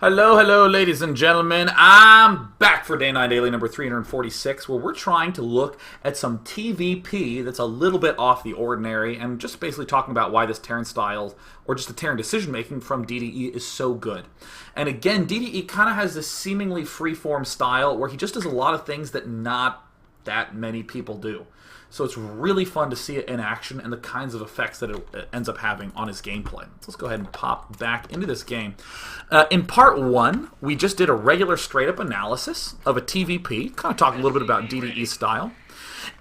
Hello, hello, ladies and gentlemen. I'm back for Day 9 Daily number 346, where we're trying to look at some TvP that's a little bit off the ordinary, and just basically talking about why this Terran style, or just the Terran decision-making from DDE is so good. And again, DDE kind of has this seemingly free-form style, where he just does a lot of things that not that many people do. So it's really fun to see it in action and the kinds of effects that it ends up having on his gameplay. So let's go ahead and pop back into this game. In part 1, we just did a regular straight-up analysis of a TvP, kind of talk a little bit about DDE style.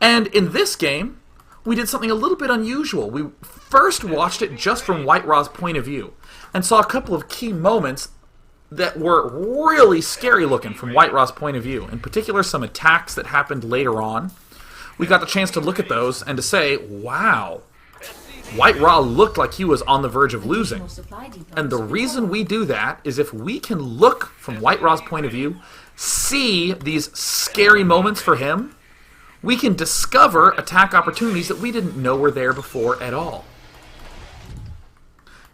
And in this game, we did something a little bit unusual. We first watched it just from White Raw's point of view and saw a couple of key moments that were really scary looking from White Raw's point of view. In particular, some attacks that happened later on. We got the chance to look at those and to say, wow, White Raw looked like he was on the verge of losing. And the reason we do that is if we can look from White Raw's point of view, see these scary moments for him, we can discover attack opportunities that we didn't know were there before at all.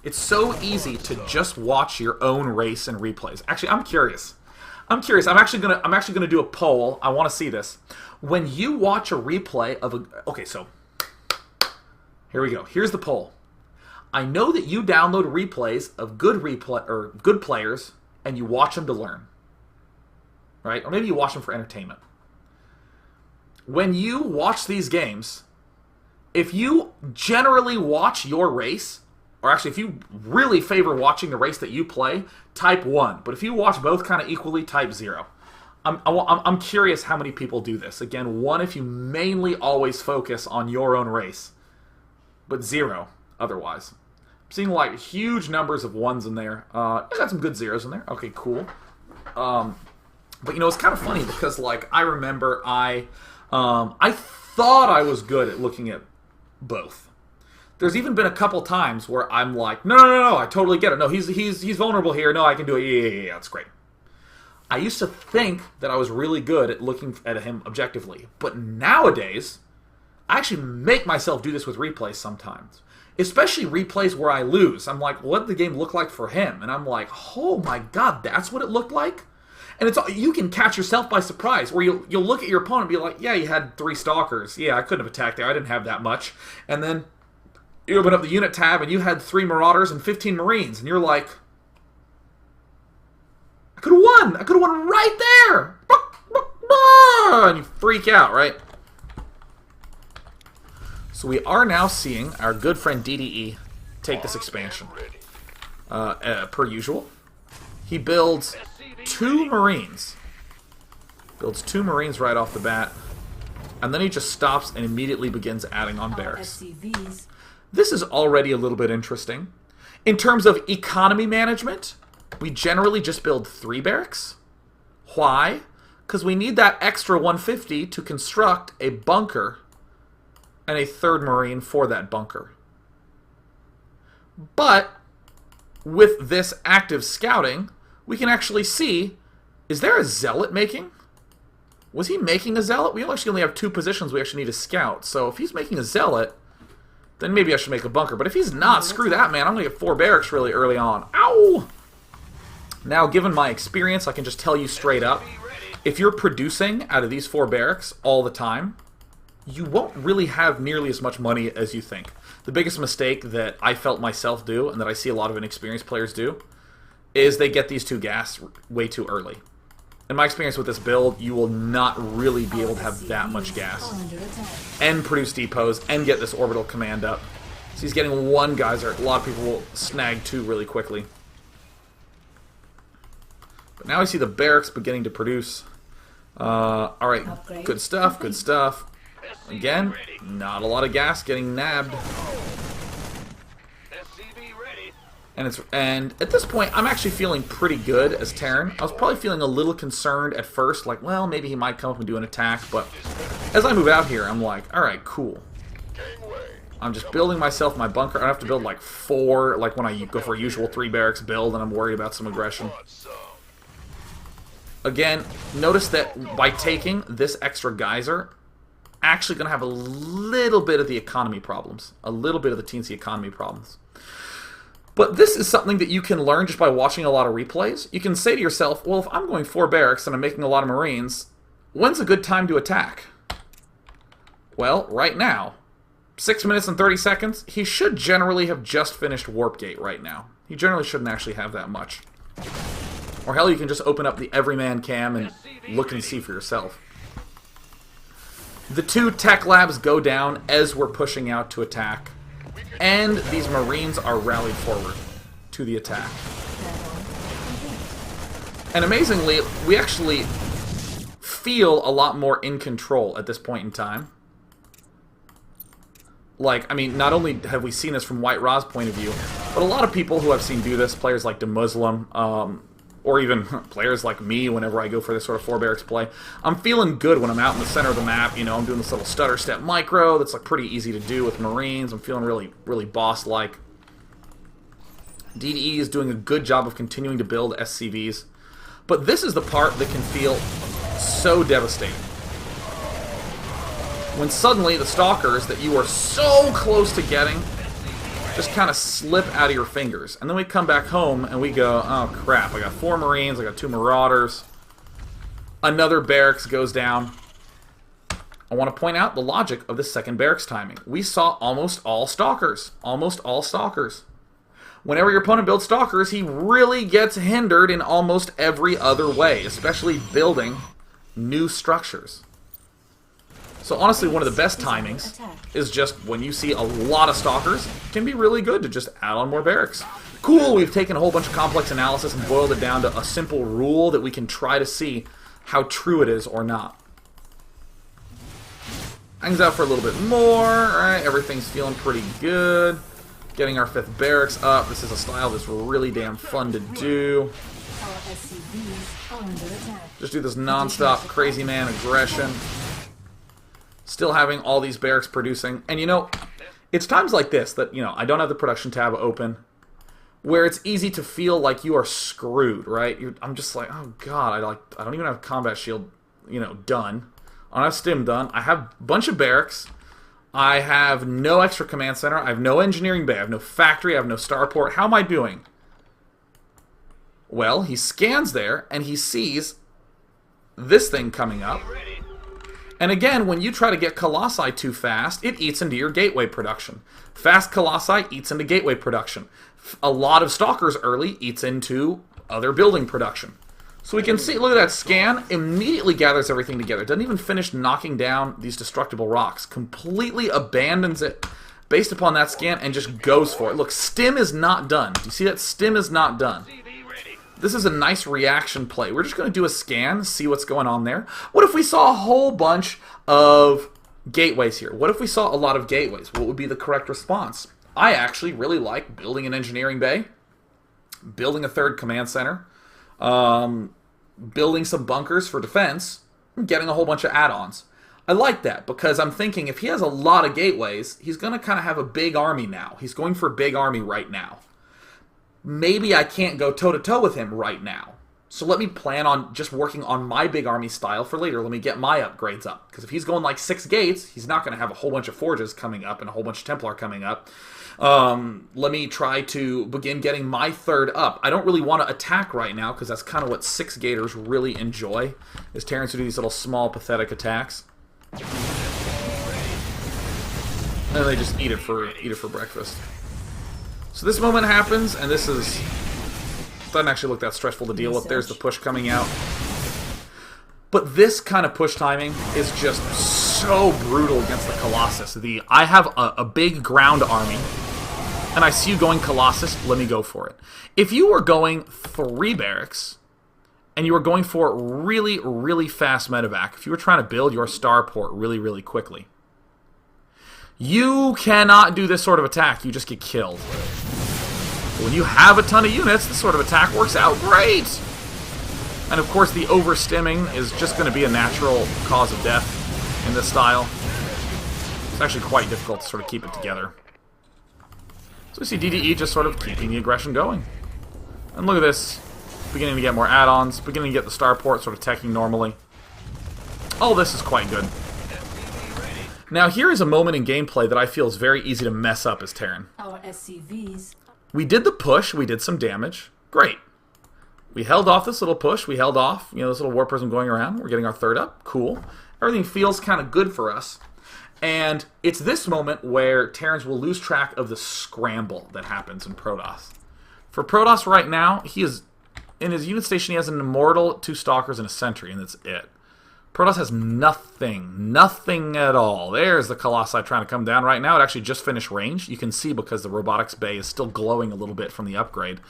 It's so easy to just watch your own race and replays. Actually, I'm curious. I'm actually gonna do a poll. I want to see this. When you watch a replay of a... Okay, so here we go. Here's the poll. I know that you download replays of good players and you watch them to learn. Right? Or maybe you watch them for entertainment. When you watch these games, if you generally watch your race, or actually if you really favor watching the race that you play, type 1. But if you watch both kind of equally, type 0. I'm curious how many people do this. Again, 1 if you mainly always focus on your own race, but 0 otherwise. I'm seeing like huge numbers of 1s in there. I got some good 0s in there. Okay, cool. But you know, it's kind of funny because like I remember I thought I was good at looking at both. There's even been a couple times where I'm like, no, I totally get it. No, he's vulnerable here. No, I can do it. Yeah, that's great. I used to think that I was really good at looking at him objectively, but nowadays, I actually make myself do this with replays sometimes. Especially replays where I lose. I'm like, what did the game look like for him? And I'm like, oh my god, that's what it looked like? And it's you can catch yourself by surprise, where you'll look at your opponent and be like, yeah, you had 3 stalkers. Yeah, I couldn't have attacked there. I didn't have that much. And then you open up the unit tab and you had 3 marauders and 15 marines. And you're like... I could have won right there! And you freak out, right? So we are now seeing our good friend DDE take this expansion. Per usual. He builds 2 Marines. Builds 2 Marines right off the bat. And then he just stops and immediately begins adding on barracks. This is already a little bit interesting. In terms of economy management... we generally just build 3 barracks. Why? Because we need that extra 150 to construct a bunker and a 3rd Marine for that bunker. But with this active scouting, we can actually see, is there a zealot making? Was he making a zealot? We actually only have 2 positions we actually need to scout. So if he's making a zealot, then maybe I should make a bunker. But if he's not, screw that, man. I'm going to get 4 barracks really early on. Ow! Now, given my experience, I can just tell you straight up, if you're producing out of these 4 barracks all the time, you won't really have nearly as much money as you think. The biggest mistake that I felt myself do, and that I see a lot of inexperienced players do, is they get these 2 gas way too early. In my experience with this build, you will not really be able to have that much gas. And produce depots, and get this orbital command up. So he's getting 1 geyser. A lot of people will snag 2 really quickly. But now I see the barracks beginning to produce. Alright, good stuff, good stuff. Again, not a lot of gas getting nabbed. And at this point, I'm actually feeling pretty good as Terran. I was probably feeling a little concerned at first, like, well, maybe he might come up and do an attack, but as I move out here, I'm like, alright, cool. I'm just building myself my bunker. I have to build like 4, like when I go for a usual 3 barracks build, and I'm worried about some aggression. Again, notice that by taking this extra geyser, actually going to have a little bit of the economy problems. A little bit of the teensy economy problems. But this is something that you can learn just by watching a lot of replays. You can say to yourself, well, if I'm going 4 barracks and I'm making a lot of Marines, when's a good time to attack? Well, right now. 6 minutes and 30 seconds. He should generally have just finished Warp Gate right now. He generally shouldn't actually have that much. Or hell, you can just open up the Everyman cam and look and see for yourself. The 2 tech labs go down as we're pushing out to attack. And these Marines are rallied forward to the attack. And amazingly, we actually feel a lot more in control at this point in time. Like, I mean, not only have we seen this from White Ra's point of view, but a lot of people who I've seen do this, players like the Muslim, or even players like me whenever I go for this sort of 4 barracks play, I'm feeling good when I'm out in the center of the map. You know, I'm doing this little stutter step micro that's like pretty easy to do with Marines. I'm feeling really, really boss-like. DDE is doing a good job of continuing to build SCVs. But this is the part that can feel so devastating. When suddenly the stalkers that you are so close to getting just kind of slip out of your fingers. And then we come back home and we go, oh crap, I got 4 Marines, I got 2 Marauders. Another barracks goes down. I want to point out the logic of the second barracks timing. We saw almost all stalkers. Almost all stalkers. Whenever your opponent builds stalkers, he really gets hindered in almost every other way, especially building new structures. So honestly, one of the best timings is just when you see a lot of stalkers, it can be really good to just add on more barracks. Cool, we've taken a whole bunch of complex analysis and boiled it down to a simple rule that we can try to see how true it is or not. Hangs out for a little bit more, alright, everything's feeling pretty good. Getting our 5th barracks up, this is a style that's really damn fun to do. Just do this non-stop crazy man aggression. Still having all these barracks producing. And you know, it's times like this that, you know, I don't have the production tab open, where it's easy to feel like you are screwed, right? I'm just like, oh god, I don't even have combat shield, you know, done. I don't have stim done. I have a bunch of barracks. I have no extra command center. I have no engineering bay. I have no factory. I have no starport. How am I doing? Well, he scans there, and he sees this thing coming up. And again, when you try to get Colossi too fast, it eats into your gateway production. Fast Colossi eats into gateway production. A lot of Stalkers early eats into other building production. So we can see, look at that scan, immediately gathers everything together. Doesn't even finish knocking down these destructible rocks. Completely abandons it based upon that scan and just goes for it. Look, stim is not done. Do you see that? Stim is not done. This is a nice reaction play. We're just going to do a scan, see what's going on there. What if we saw a whole bunch of gateways here? What if we saw a lot of gateways? What would be the correct response? I actually really like building an engineering bay, building a 3rd command center, building some bunkers for defense, and getting a whole bunch of add-ons. I like that because I'm thinking if he has a lot of gateways, he's going to kind of have a big army now. He's going for a big army right now. Maybe I can't go toe-to-toe with him right now. So let me plan on just working on my big army style for later. Let me get my upgrades up. Because if he's going like 6 gates, he's not going to have a whole bunch of forges coming up and a whole bunch of Templar coming up. Let me try to begin getting my 3rd up. I don't really want to attack right now because that's kind of what 6 gators really enjoy, is Terrans who do these little small pathetic attacks. And they just eat it for breakfast. So this moment happens, and this doesn't actually look that stressful to deal with. There's the push coming out. But this kind of push timing is just so brutal against the Colossus. I have a big ground army, and I see you going Colossus, let me go for it. If you were going 3 barracks, and you were going for really, really fast medevac, if you were trying to build your starport really, really quickly, you cannot do this sort of attack. You just get killed. When you have a ton of units, this sort of attack works out great. And of course, the overstimming is just going to be a natural cause of death in this style. It's actually quite difficult to sort of keep it together. So we see DDE just sort of keeping the aggression going. And look at this. Beginning to get more add-ons, beginning to get the starport sort of teching normally. All this is quite good. Now here is a moment in gameplay that I feel is very easy to mess up as Terran. Our SCVs. We did the push. We did some damage. Great. We held off this little push. We held off, you know, this little war prism going around. We're getting our third up. Cool. Everything feels kind of good for us. And it's this moment where Terrans will lose track of the scramble that happens in Protoss. For Protoss right now, he is in his unit station. He has an Immortal, 2 Stalkers, and a Sentry, and that's it. Protoss has nothing. Nothing at all. There's the Colossi trying to come down right now. It actually just finished range. You can see because the robotics bay is still glowing a little bit from the upgrade.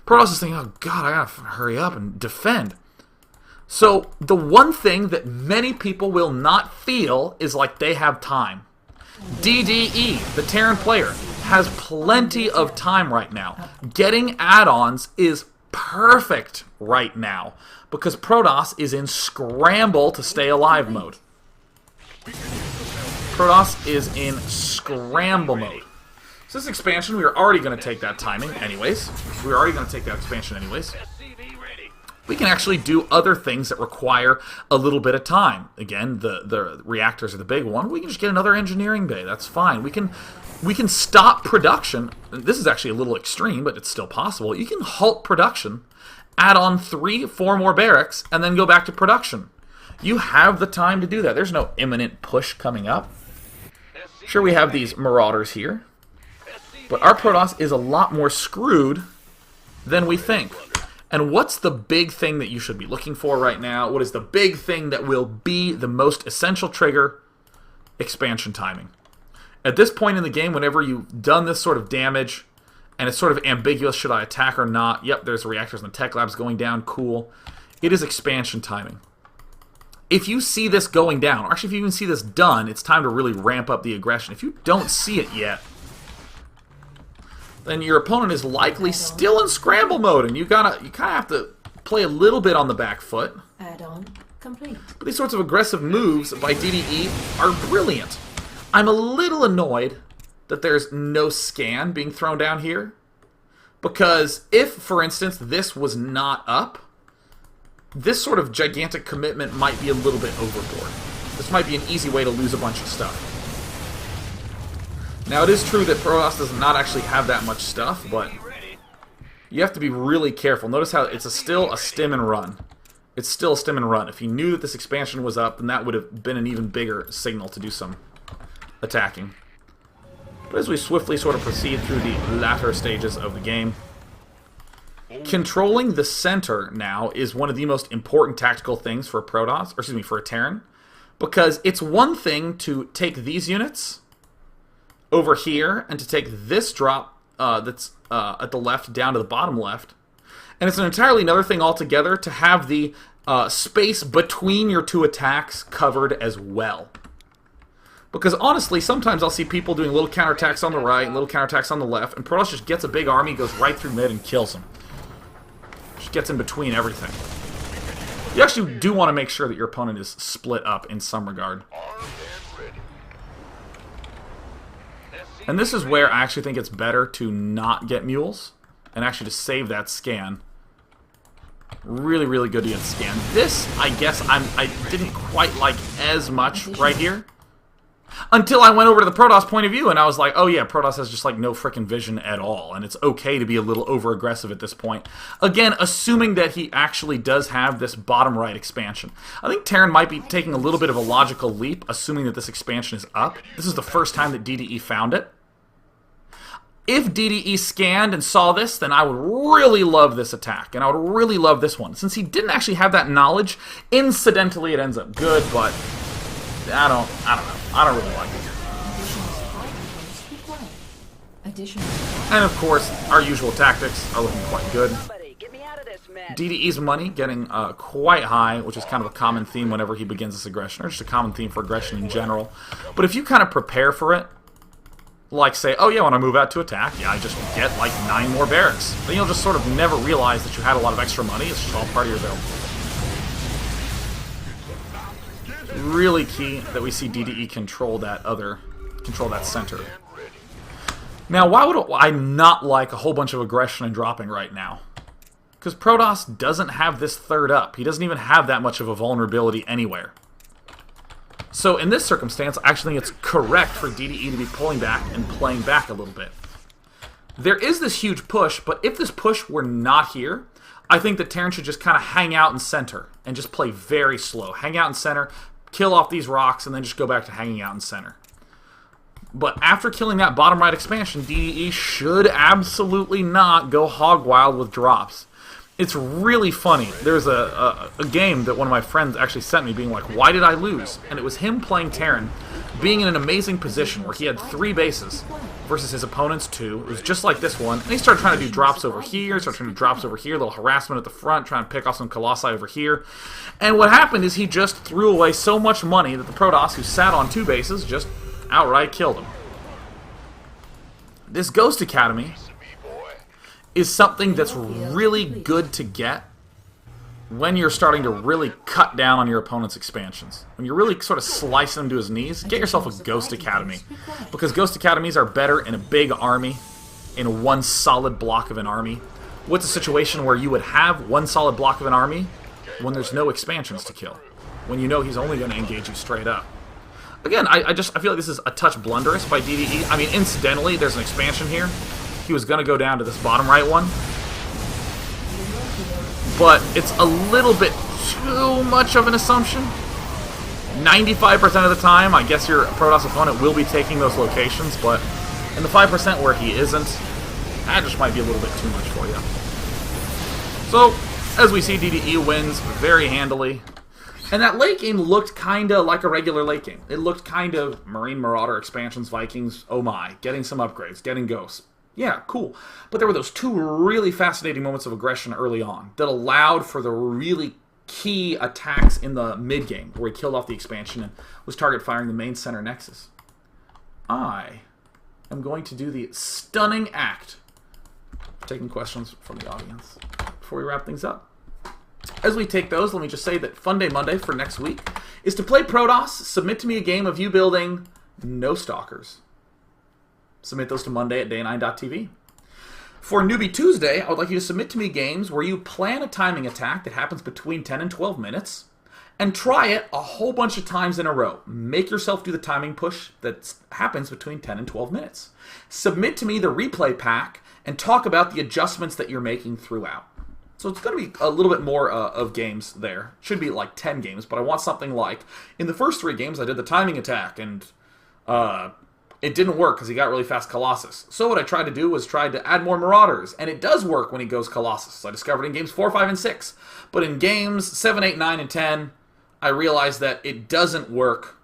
Protoss is thinking, oh god, I gotta hurry up and defend. So, the one thing that many people will not feel is like they have time. DDE, the Terran player, has plenty of time right now. Getting add-ons is perfect right now because Protoss is in scramble to stay alive mode. Protoss is in scramble mode. So this expansion, we are already going to take that timing anyways. We're already going to take that expansion anyways. We can actually do other things that require a little bit of time. Again, the reactors are the big one. We can just get another engineering bay. That's fine. We can stop production. This is actually a little extreme, but it's still possible. You can halt production, add on 3, 4 more barracks, and then go back to production. You have the time to do that. There's no imminent push coming up. Sure, we have these Marauders here, but our Protoss is a lot more screwed than we think. And what's the big thing that you should be looking for right now? What is the big thing that will be the most essential trigger? Expansion timing. At this point in the game, whenever you've done this sort of damage, and it's sort of ambiguous, should I attack or not? Yep, there's reactors in the tech labs going down, cool. It is expansion timing. If you see this going down, or actually if you even see this done, it's time to really ramp up the aggression. If you don't see it yet, then your opponent is likely still in scramble mode, and you kind of have to play a little bit on the back foot. Add-on complete. But these sorts of aggressive moves by DDE are brilliant. I'm a little annoyed that there's no scan being thrown down here, because if, for instance, this was not up, this sort of gigantic commitment might be a little bit overboard. This might be an easy way to lose a bunch of stuff. Now, it is true that Protoss does not actually have that much stuff, but you have to be really careful. Notice how it's still a stim and run. It's still a stim and run. If you knew that this expansion was up, then that would have been an even bigger signal to do some attacking. But as we swiftly sort of proceed through the latter stages of the game, controlling the center now is one of the most important tactical things for Protoss, or excuse me, for a Terran, because it's one thing to take these units over here and to take this drop that's at the left down to the bottom left, and it's an entirely another thing altogether to have the space between your 2 attacks covered as well. Because honestly, sometimes I'll see people doing little counterattacks on the right and little counterattacks on the left, and Protoss just gets a big army, goes right through mid, and kills them. Just gets in between everything. You actually do want to make sure that your opponent is split up in some regard. And this is where I actually think it's better to not get mules, and actually to save that scan. Really, really good to get scan. This, I guess, I didn't quite like as much right here. Until I went over to the Protoss point of view, and I was like, oh yeah, Protoss has just like no frickin' vision at all, and it's okay to be a little over-aggressive at this point. Again, assuming that he actually does have this bottom right expansion. I think Terran might be taking a little bit of a logical leap, assuming that this expansion is up. This is the first time that DDE found it. If DDE scanned and saw this, then I would really love this attack, and I would really love this one. Since he didn't actually have that knowledge, incidentally it ends up good, but I don't know. I don't really like it. And of course, our usual tactics are looking quite good. DDE's money getting quite high, which is kind of a common theme whenever he begins this aggression, or just a common theme for aggression in general. But if you kind of prepare for it, like say, oh yeah, when I move out to attack, yeah, I just get like 9 more barracks. Then you'll just sort of never realize that you had a lot of extra money. It's just all part of your build. Really key that we see DDE control that center. Now, why would I not like a whole bunch of aggression and dropping right now? Because Protoss doesn't have this third up. He doesn't even have that much of a vulnerability anywhere. So in this circumstance, I actually think it's correct for DDE to be pulling back and playing back a little bit. There is this huge push, but if this push were not here, I think that Terran should just kind of hang out in center and just play very slow. Hang out in center, kill off these rocks, and then just go back to hanging out in center. But after killing that bottom right expansion, DDE should absolutely not go hog wild with drops. It's really funny. There's a game that one of my friends actually sent me being like, why did I lose? And it was him playing Terran, being in an amazing position where he had 3 bases versus his opponent's 2. It was just like this one. And he started trying to do drops over here, started trying to do drops over here, a little harassment at the front, trying to pick off some Colossi over here. And what happened is he just threw away so much money that the Protoss, who sat on 2 bases, just outright killed him. This Ghost Academy is something that's really good to get when you're starting to really cut down on your opponent's expansions. When you're really sort of slicing them to his knees, get yourself a Ghost Academy. Because Ghost Academies are better in a big army, in one solid block of an army. What's a situation where you would have one solid block of an army when there's no expansions to kill? When you know he's only going to engage you straight up. Again, I feel like this is a touch blunderous by DDE. I mean, incidentally, there's an expansion here. He was going to go down to this bottom right one. But it's a little bit too much of an assumption. 95% of the time, I guess your Protoss opponent will be taking those locations, but in the 5% where he isn't, that just might be a little bit too much for you. So, as we see, DDE wins very handily. And that late game looked kind of like a regular late game. It looked kind of Marine Marauder, Expansions, Vikings, oh my, getting some upgrades, getting ghosts. Yeah, cool. But there were those 2 really fascinating moments of aggression early on that allowed for the really key attacks in the mid-game, where he killed off the expansion and was target firing the main center nexus. I am going to do the stunning act of taking questions from the audience before we wrap things up. As we take those, let me just say that Fun Day Monday for next week is to play Protoss. Submit to me a game of you building no stalkers. Submit those to Monday at day9.tv. For Newbie Tuesday, I would like you to submit to me games where you plan a timing attack that happens between 10 and 12 minutes and try it a whole bunch of times in a row. Make yourself do the timing push that happens between 10 and 12 minutes. Submit to me the replay pack and talk about the adjustments that you're making throughout. So it's going to be a little bit more of games there. Should be like 10 games, but I want something like, in the first 3 games I did the timing attack, and it didn't work because he got really fast Colossus. So what I tried to do was try to add more Marauders, and it does work when he goes Colossus. So I discovered in games 4, 5, and 6. But in games 7, 8, 9, and 10, I realized that it doesn't work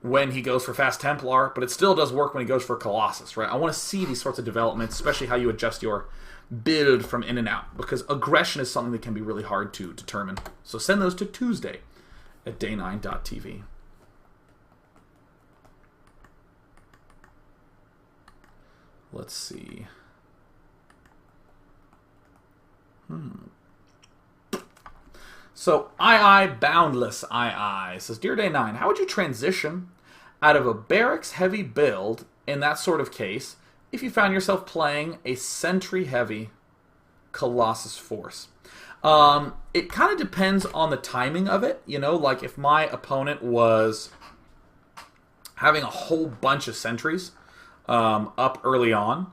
when he goes for fast Templar, but it still does work when he goes for Colossus, right? I want to see these sorts of developments, especially how you adjust your build from in and out, because aggression is something that can be really hard to determine. So send those to Tuesday at day9.tv. Let's see. So Boundless says, Dear Day9, how would you transition out of a barracks heavy build in that sort of case if you found yourself playing a sentry-heavy Colossus force? It kind of depends on the timing of it. You know, like if my opponent was having a whole bunch of sentries up early on,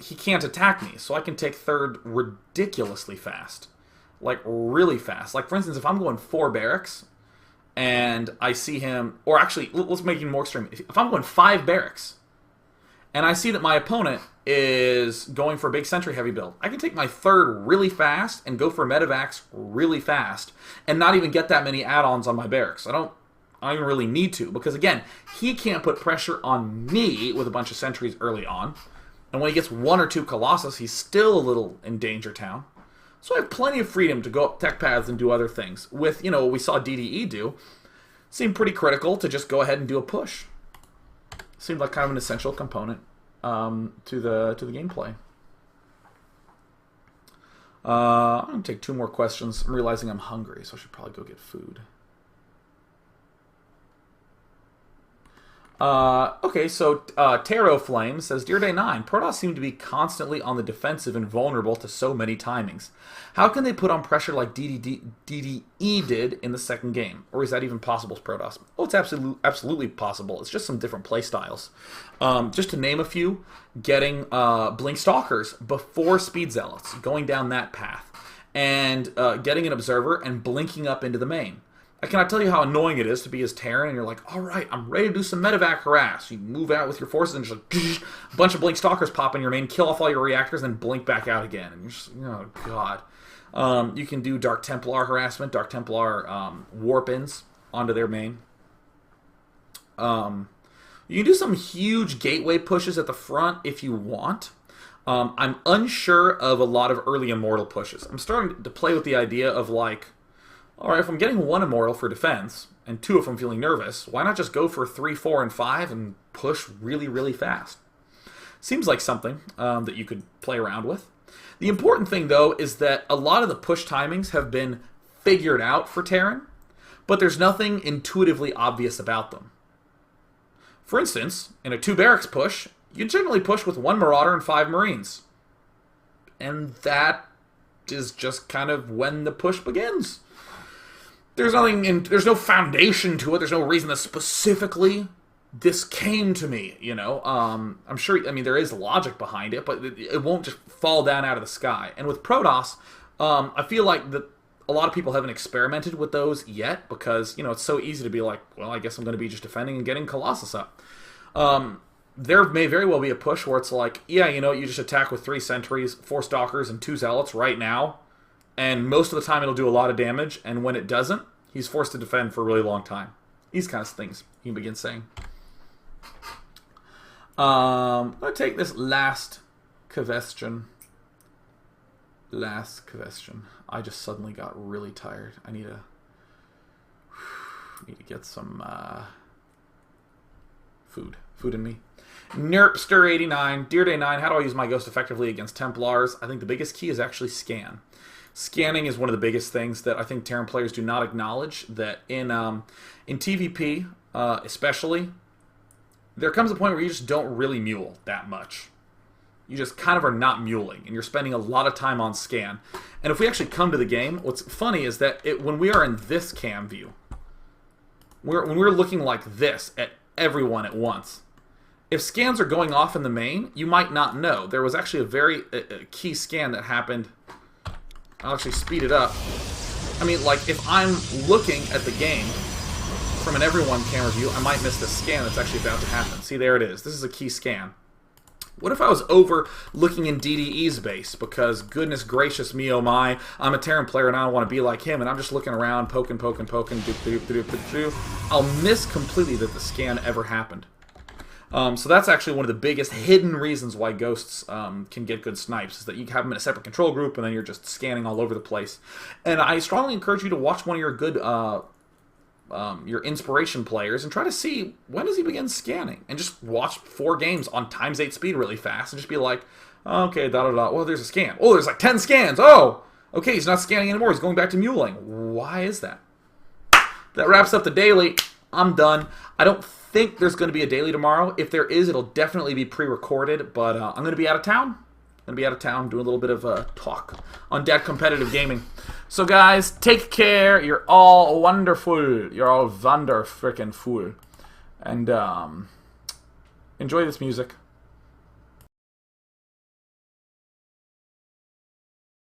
he can't attack me, so I can take third ridiculously fast. Like, really fast. Like, for instance, if I'm going 4 barracks, and I see him, or actually, let's make it more extreme. If I'm going 5 barracks, and I see that my opponent is going for a big sentry heavy build, I can take my third really fast and go for medevacs really fast and not even get that many add-ons on my barracks. I don't even really need to, because again, he can't put pressure on me with a bunch of sentries early on. And when he gets 1 or 2 Colossus, he's still a little in danger town. So I have plenty of freedom to go up tech paths and do other things. With, you know, what we saw DDE do, seemed pretty critical to just go ahead and do a push. Seemed like kind of an essential component to the gameplay. I'm going to take 2 more questions. I'm realizing I'm hungry, so I should probably go get food. Okay, so Taro Flame says, Dear Day 9, Protoss seem to be constantly on the defensive and vulnerable to so many timings. How can they put on pressure like DDE did in the second game? Or is that even possible, Protoss? Oh, it's absolutely possible. It's just some different play styles. Just to name a few, getting Blink Stalkers before Speed Zealots, going down that path, and getting an Observer and blinking up into the main. I cannot tell you how annoying it is to be as Terran and you're like, alright, I'm ready to do some medevac harass. You move out with your forces and just like, a bunch of Blink Stalkers pop in your main, kill off all your reactors, and then blink back out again. And you're just, oh god. You can do Dark Templar harassment, Dark Templar warp-ins onto their main. You can do some huge gateway pushes at the front if you want. I'm unsure of a lot of early Immortal pushes. I'm starting to play with the idea of like, alright, if I'm getting 1 Immortal for defense, and 2 if I'm feeling nervous, why not just go for 3, 4, and 5 and push really, really fast? Seems like something that you could play around with. The important thing, though, is that a lot of the push timings have been figured out for Terran, but there's nothing intuitively obvious about them. For instance, in a 2 barracks push, you generally push with 1 Marauder and 5 Marines. And that is just kind of when the push begins. There's no foundation to it. There's no reason that specifically this came to me, you know. I'm sure, I mean, there is logic behind it, but it won't just fall down out of the sky. And with Protoss, I feel like that a lot of people haven't experimented with those yet because, you know, it's so easy to be like, well, I guess I'm going to be just defending and getting Colossus up. There may very well be a push where it's like, yeah, you know, you just attack with 3 sentries, 4 stalkers, and 2 zealots right now. And most of the time it'll do a lot of damage, and when it doesn't, he's forced to defend for a really long time. These kinds of things he begins saying. I'm going to take this last question. I just suddenly got really tired. I need to get some food in me. Nerpster89, Dear Day 9, how do I use my Ghost effectively against Templars? I think the biggest key is actually scan. Scanning is one of the biggest things that I think Terran players do not acknowledge, that in TvP, especially, there comes a point where you just don't really mule that much. You just kind of are not muling, and you're spending a lot of time on scan. And if we actually come to the game, what's funny is that when we are in this cam view, when we're looking like this at everyone at once, if scans are going off in the main, you might not know. There was actually a very key scan that happened. I'll actually speed it up. I mean, like, if I'm looking at the game from an everyone camera view, I might miss the scan that's actually about to happen. See, there it is. This is a key scan. What if I was over looking in DDE's base? Because, goodness gracious me, oh my, I'm a Terran player and I don't want to be like him, and I'm just looking around, poking, I'll miss completely that the scan ever happened. So that's actually one of the biggest hidden reasons why Ghosts can get good snipes, is that you have them in a separate control group and then you're just scanning all over the place. And I strongly encourage you to watch one of your good, your inspiration players and try to see when does he begin scanning. And just watch 4 games on ×8 speed really fast and just be like, okay, well, there's a scan. Oh, there's like 10 scans. Oh, okay, he's not scanning anymore. He's going back to muling. Why is that? That wraps up the daily. I'm done. I don't think there's going to be a daily tomorrow. If there is, it'll definitely be pre-recorded, but I'm going to be out of town. Doing a little bit of talk on Dead Competitive Gaming. So guys, take care. You're all wonderful. You're all wonder-frickin' fool. And enjoy this music.